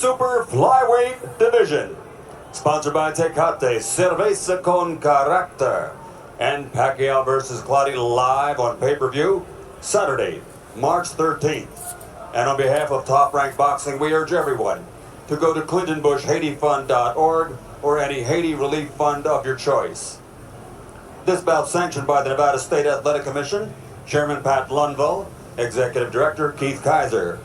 super flyweight division. Sponsored by Tecate, Cerveza con Carácter. And Pacquiao versus Clottey live on pay-per-view Saturday, March 13th. And on behalf of Top Rank Boxing, we urge everyone to go to ClintonBushHaitiFund.org or any Haiti Relief Fund of your choice. This bout sanctioned by the Nevada State Athletic Commission, Chairman Pat Lundvall, Executive Director Keith Kaiser.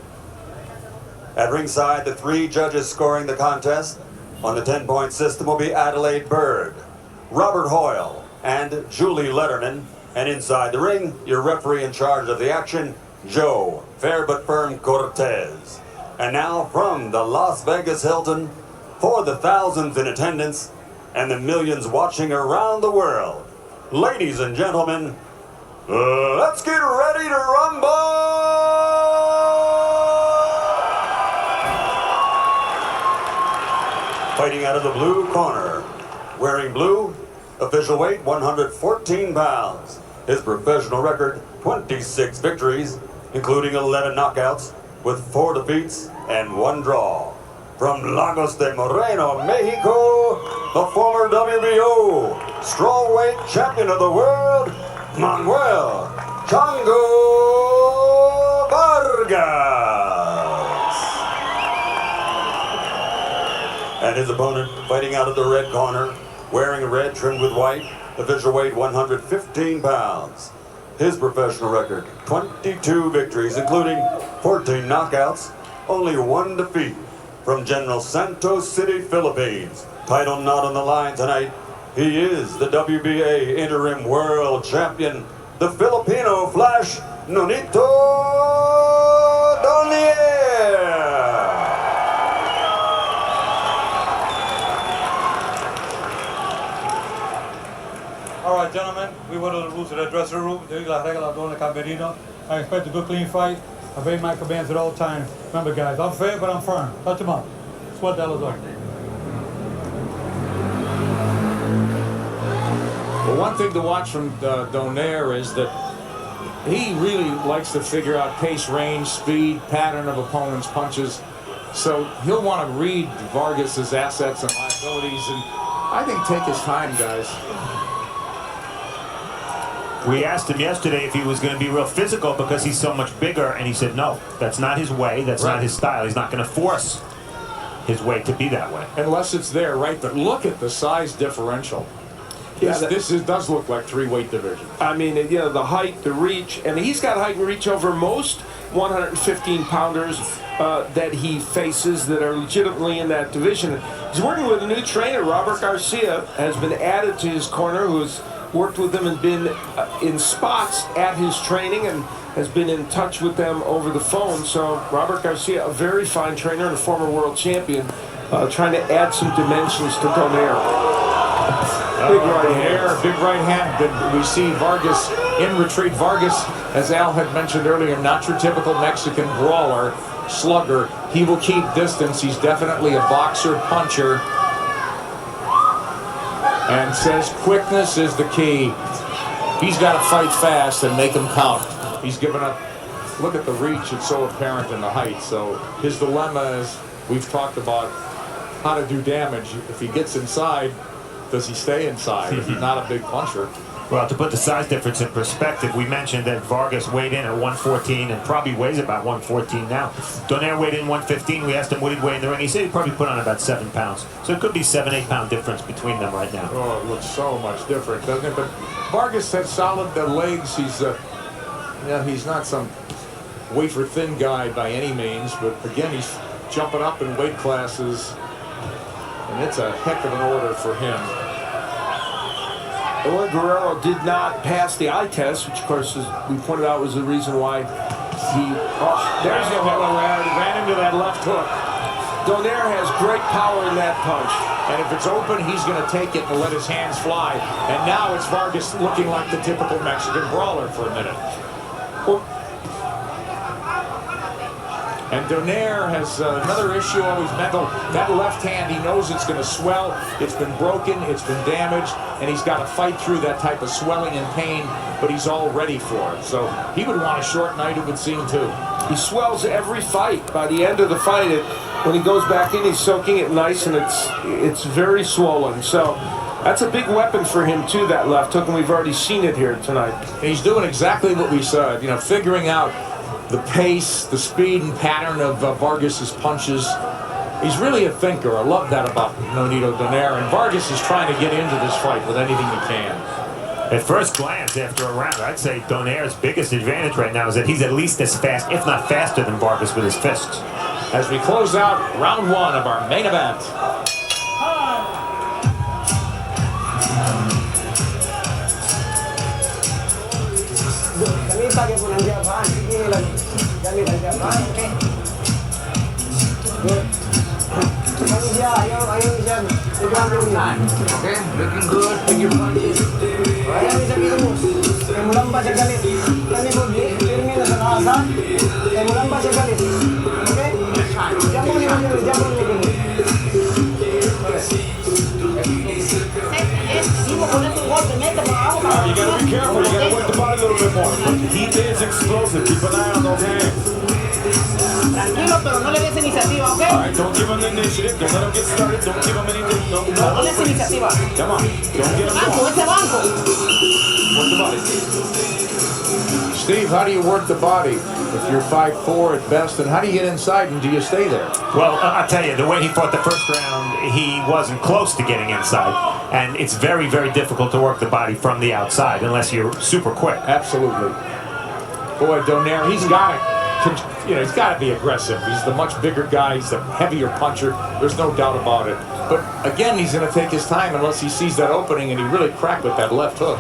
At ringside, the 3 judges scoring the contest on the 10-point system will be Adelaide Bird, Robert Hoyle, and Julie Letterman. And inside the ring, your referee in charge of the action, Joe Fair But Firm Cortez. And now from the Las Vegas Hilton, for the thousands in attendance and the millions watching around the world, ladies and gentlemen, let's get ready to rumble! Fighting out of the blue corner, wearing blue, official weight 114 pounds. His professional record, 26 victories, including 11 knockouts, with 4 defeats and 1 draw. From Lagos de Moreno, Mexico, the former WBO strawweight champion of the world, Manuel Chango Vargas. And his opponent fighting out of the red corner, wearing red trimmed with white, official weight 115 pounds. His professional record, 22 victories, including 14 knockouts, only 1 defeat. From General Santos City, Philippines. Title not on the line tonight. He is the WBA interim world champion, the Filipino Flash, Nonito Donaire. All right, gentlemen, we went to the rules of the dressing room. I expect a good, clean fight. I obey my commands at all times. Remember, guys, I'm fair, but I'm firm. Touch them up. Sweat that was up. Well, one thing to watch from Donaire is that he really likes to figure out pace, range, speed, pattern of opponents' punches. So he'll want to read Vargas's assets and liabilities, and I think take his time, guys. We asked him yesterday if he was going to be real physical because he's so much bigger, and he said no, that's not his way, that's not his style. He's not going to force his way to be that way. Unless it's there, right? But look at the size differential. Yeah, this does look like 3-weight division. I mean, you know, the height, the reach, and he's got height and reach over most 115-pounders that he faces that are legitimately in that division. He's working with a new trainer. Robert Garcia has been added to his corner, who's worked with them and been in spots at his training and has been in touch with them over the phone. So Robert Garcia, a very fine trainer and a former world champion, trying to add some dimensions to Donaire. Big right hand, big right hand. We see Vargas in retreat. Vargas, as Al had mentioned earlier, not your typical Mexican brawler, slugger. He will keep distance. He's definitely a boxer, puncher. And says quickness is the key. He's got to fight fast and make him count. He's given up. Look at the reach. It's so apparent in the height. So his dilemma is, we've talked about how to do damage. If he gets inside, does he stay inside? If he's not a big puncher. Well, to put the size difference in perspective, we mentioned that Vargas weighed in at 114 and probably weighs about 114 now. Donaire weighed in 115. We asked him what he'd weigh in the ring. He said he'd probably put on about 7 pounds. So it could be 7-8 pound difference between them right now. Oh, it looks so much different, doesn't it? But Vargas has solid legs. He's he's not some wafer thin guy by any means, but again, he's jumping up in weight classes, and it's a heck of an order for him. Owen Guerrero did not pass the eye test, which, of course, as we pointed out, was the reason why he... Oh, there's the ran into that left hook. Donaire has great power in that punch. And if it's open, he's going to take it and let his hands fly. And now it's Vargas looking like the typical Mexican brawler for a minute. Well, And Donaire has another issue, always mental. That left hand, he knows it's going to swell. It's been broken, it's been damaged, and he's got to fight through that type of swelling and pain, but he's all ready for it. So he would want a short night, it would seem, too. He swells every fight. By the end of the fight, when he goes back in, he's soaking it nice, and it's very swollen. So that's a big weapon for him, too, that left hook, and we've already seen it here tonight. And he's doing exactly what we said, you know, figuring out the pace, the speed and pattern of Vargas's punches. He's really a thinker. I love that about Nonito Donaire. And Vargas is trying to get into this fight with anything he can. At first glance, after a round, I'd say Donaire's biggest advantage right now is that he's at least as fast, if not faster, than Vargas with his fists. As we close out round one of our main event. Ganita que po nandiyan pa. Sige lang. Ganita nandiyan pa. Okay. Good. Ganun siya. Ayaw siya. Okay. Looking good. Thank you. Ayaw siya kita mo. Kaya mo lang ba siya galit? Kani po, pirmi na sa kaasan. Kaya mo lang ba siya galit? Okay? Diyan mo niyo. Diyan mo niyo. You gotta be careful. You gotta work the body a little bit more. He is explosive. Keep an eye on those hands. Tranquilo, pero no le des iniciativa, ¿ok? All right, don't give him the initiative. Don't let him get started. Don't give him anything. No le des iniciativa. Come on. Don't get him Banco, going. ese banco. Work the body. Steve, how do you work the body? If you're 5'4" at best, and how do you get inside and do you stay there? Well, I'll tell you, the way he fought the first round, he wasn't close to getting inside. And it's very, very difficult to work the body from the outside unless you're super quick. Absolutely. Boy, Donaire, he's got to, he's got to be aggressive. He's the much bigger guy. He's the heavier puncher. There's no doubt about it. But again, he's going to take his time unless he sees that opening, and he really cracked with that left hook.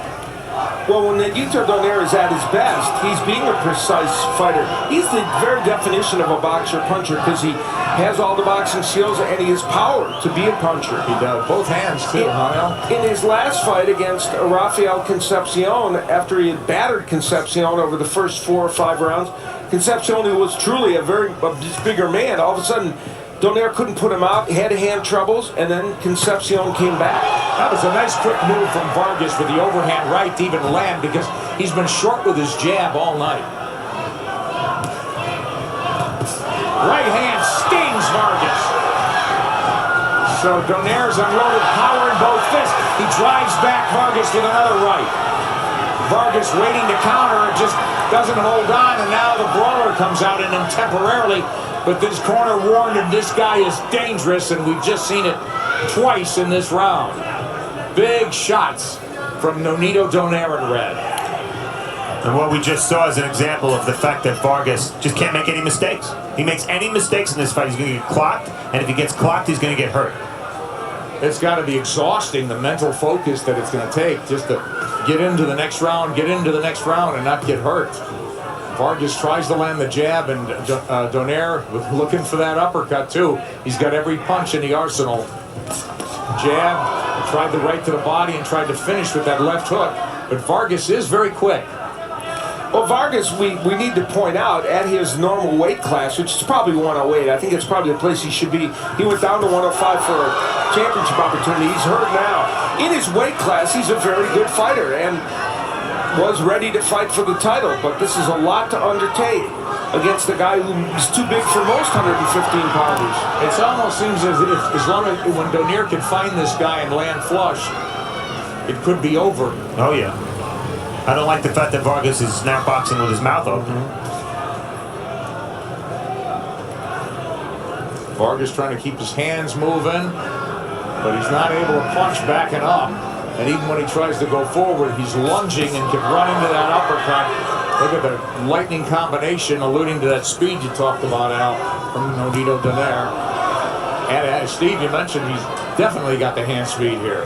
Well, when Nonito Donaire is at his best, he's being a precise fighter. He's the very definition of a boxer-puncher because he has all the boxing skills and he has power to be a puncher. He does. Both hands, too, huh? In his last fight against Rafael Concepcion, after he had battered Concepcion over the first 4 or 5 rounds, Concepcion, who was truly a bigger man, all of a sudden, Donaire couldn't put him out, hand-to-hand troubles, and then Concepcion came back. That was a nice quick move from Vargas with the overhand right to even land because he's been short with his jab all night. Right hand stings Vargas. So Donaire's unloaded power in both fists. He drives back Vargas with another right. Vargas waiting to counter, just doesn't hold on, and now the brawler comes out in him temporarily. But this corner warned him this guy is dangerous, and we've just seen it twice in this round. Big shots from Nonito Donaire in red. And what we just saw is an example of the fact that Vargas just can't make any mistakes. He makes any mistakes in this fight, he's going to get clocked, and if he gets clocked, he's going to get hurt. It's got to be exhausting, the mental focus that it's going to take just to get into the next round, and not get hurt. Vargas tries to land the jab, and Donaire looking for that uppercut, too. He's got every punch in the arsenal. Jab, tried the right to the body, and tried to finish with that left hook. But Vargas is very quick. Well, Vargas, we need to point out, at his normal weight class, which is probably 108, I think it's probably the place he should be. He went down to 105 for a championship opportunity. He's hurt now. In his weight class, he's a very good fighter and was ready to fight for the title. But this is a lot to undertake against a guy who is too big for most 115-pounders. It almost seems as if, as long as when Donaire can find this guy and land flush, it could be over. Oh, yeah. I don't like the fact that Vargas is snap boxing with his mouth open. Vargas trying to keep his hands moving, but he's not able to punch backing up. And even when he tries to go forward, he's lunging and can run into that uppercut. Look at the lightning combination, alluding to that speed you talked about, Al, from Nonito Donaire. And as Steve, you mentioned, he's definitely got the hand speed here.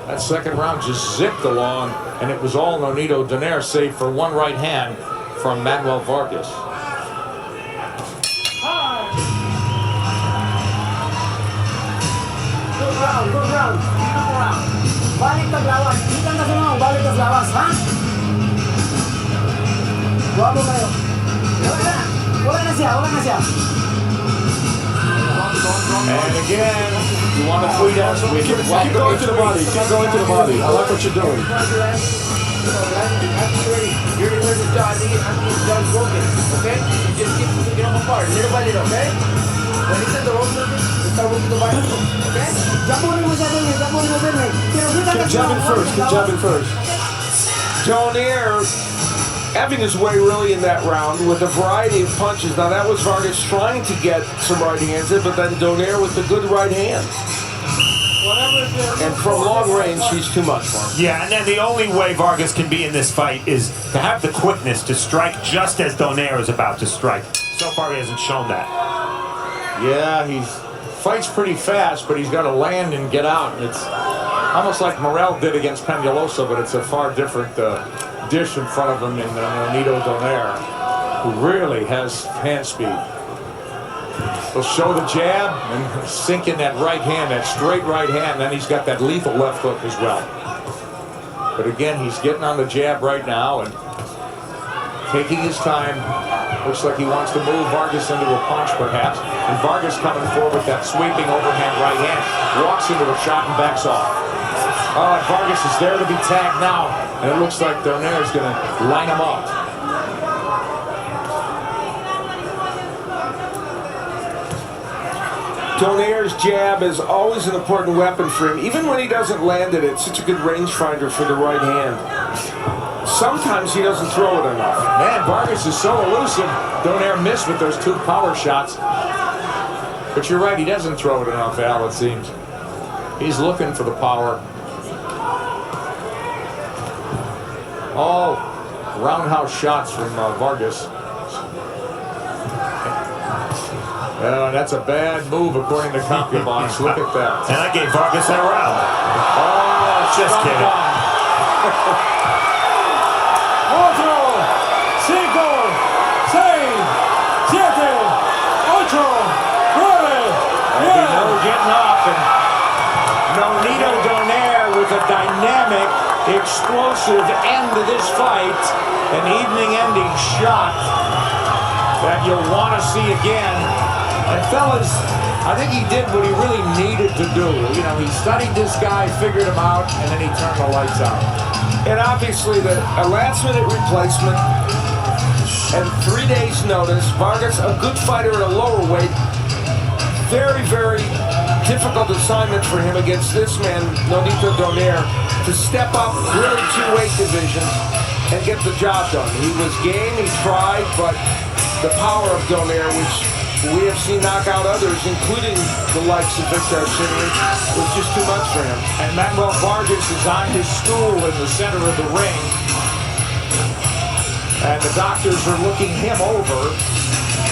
That second round just zipped along, and it was all Nonito Donaire, save for one right hand from Manuel Vargas. Good round. Balik ka lawas. Hindi ka na sumaw. Balik ka lawas, ha? Guwapo kayo. Wala na siya, wala na siya. And again, you want to tweet us? Keep going to the body. Keep going to the body. I like what you're doing. You're rehearsing John, John's broken, okay? You just keep picking them apart, little by little, okay? When he said the rope circuit, you start working the body, okay? Jabunin mo siya dun eh, jabunin mo dun eh. Pero kita Keep jabbing first. Keep jabbing first. Donaire having his way really in that round with a variety of punches. Now that was Vargas trying to get some right hands in, but then Donaire with the good right hand. And from long range, he's too much for him. Yeah, and then the only way Vargas can be in this fight is to have the quickness to strike just as Donaire is about to strike. So far, he hasn't shown that. Yeah, he fights pretty fast, but he's got to land and get out. It's almost like Morel did against Pendulosa, but it's a far different dish in front of him in Nonito Donaire, who really has hand speed. He'll show the jab and sink in that right hand, that straight right hand. Then he's got that lethal left hook as well. But again, he's getting on the jab right now and taking his time. Looks like he wants to move Vargas into a punch, perhaps. And Vargas coming forward with that sweeping overhand right hand. Walks into a shot and backs off. Oh, and Vargas is there to be tagged now. And it looks like Donaire is going to line him up. Donaire's jab is always an important weapon for him. Even when he doesn't land it, it's such a good rangefinder for the right hand. Sometimes he doesn't throw it enough. Man, Vargas is so elusive. Donaire missed with those two power shots. But you're right, he doesn't throw it enough, Al, it seems. He's looking for the power. All roundhouse shots from Vargas. That's a bad move according to CompuBox. Look at that. And I gave Vargas that round. Oh, Just kidding. Otro, 5, 6, 7, 8, 9, No getting up, and Nonito Donaire with a dynamic, explosive end to this fight, an evening-ending shot that you'll want to see again. And fellas, I think he did what he really needed to do. You know, he studied this guy, figured him out, and then he turned the lights out. And obviously, a last-minute replacement and 3 days' notice. Vargas, a good fighter at a lower weight. Very, very difficult assignment for him against this man, Nonito Donaire, to step up really 2 weight divisions and get the job done. He was game, he tried, but the power of Donaire, which we have seen knock out others, including the likes of Victor Archinian, was just too much for him. And Manuel Vargas is on his stool in the center of the ring. And the doctors are looking him over.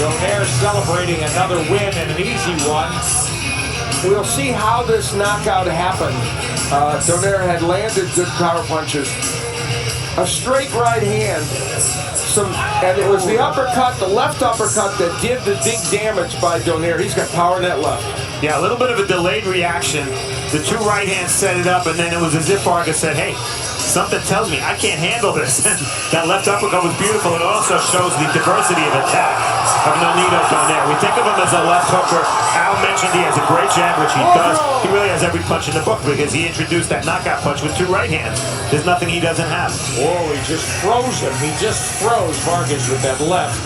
Donaire celebrating another win and an easy one. We'll see how this knockout happened. Donaire had landed good power punches. A straight right hand. And it was the uppercut, the left uppercut, that did the big damage by Donaire. He's got power in that left. Yeah, a little bit of a delayed reaction. The 2 right hands set it up, and then it was as if Vargas said, hey, something tells me I can't handle this. That left uppercut was beautiful. It also shows the diversity of attack of Nonito Donaire. We think of him as a left hooker. Al mentioned he has a great jab, which he does. He really has every punch in the book because he introduced that knockout punch with 2 right hands. There's nothing he doesn't have. Whoa, he just froze him. He just froze Vargas with that left.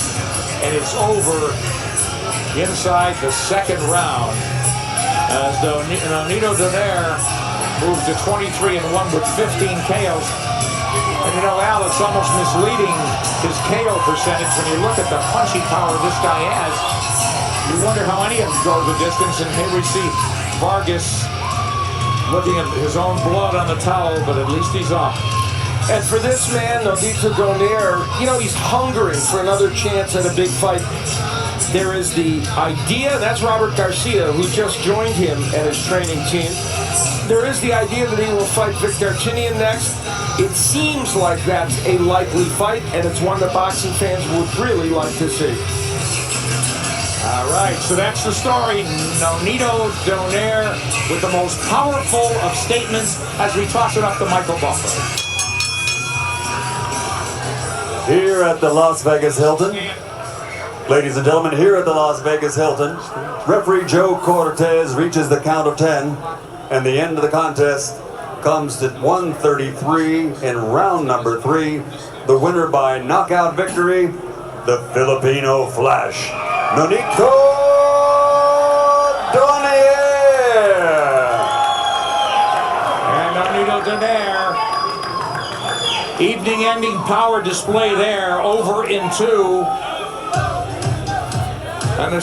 And it's over inside the second round as Nonito Donaire moves to 23-1 with 15 KOs. And you know, Al, it's almost misleading, his KO percentage, when you look at the punching power this guy has. You wonder how any of them go the distance, and here we see Vargas looking at his own blood on the towel, but at least he's up. And for this man, Nonito Donaire, you know, he's hungering for another chance at a big fight. There is the idea, that's Robert Garcia, who just joined him at his training team. There is the idea that he will fight Victor Archinian next. It seems like that's a likely fight, and it's one that boxing fans would really like to see. All right, so that's the story. Nonito Donaire with the most powerful of statements as we toss it up to Michael Buffer. Here at the Las Vegas Hilton. Ladies and gentlemen, here at the Las Vegas Hilton, referee Joe Cortez reaches the count of 10, and the end of the contest comes at 133 in round number 3. The winner by knockout victory, the Filipino Flash, Nonito Donaire. And Nonito Donaire, evening-ending power display there, over in 2. And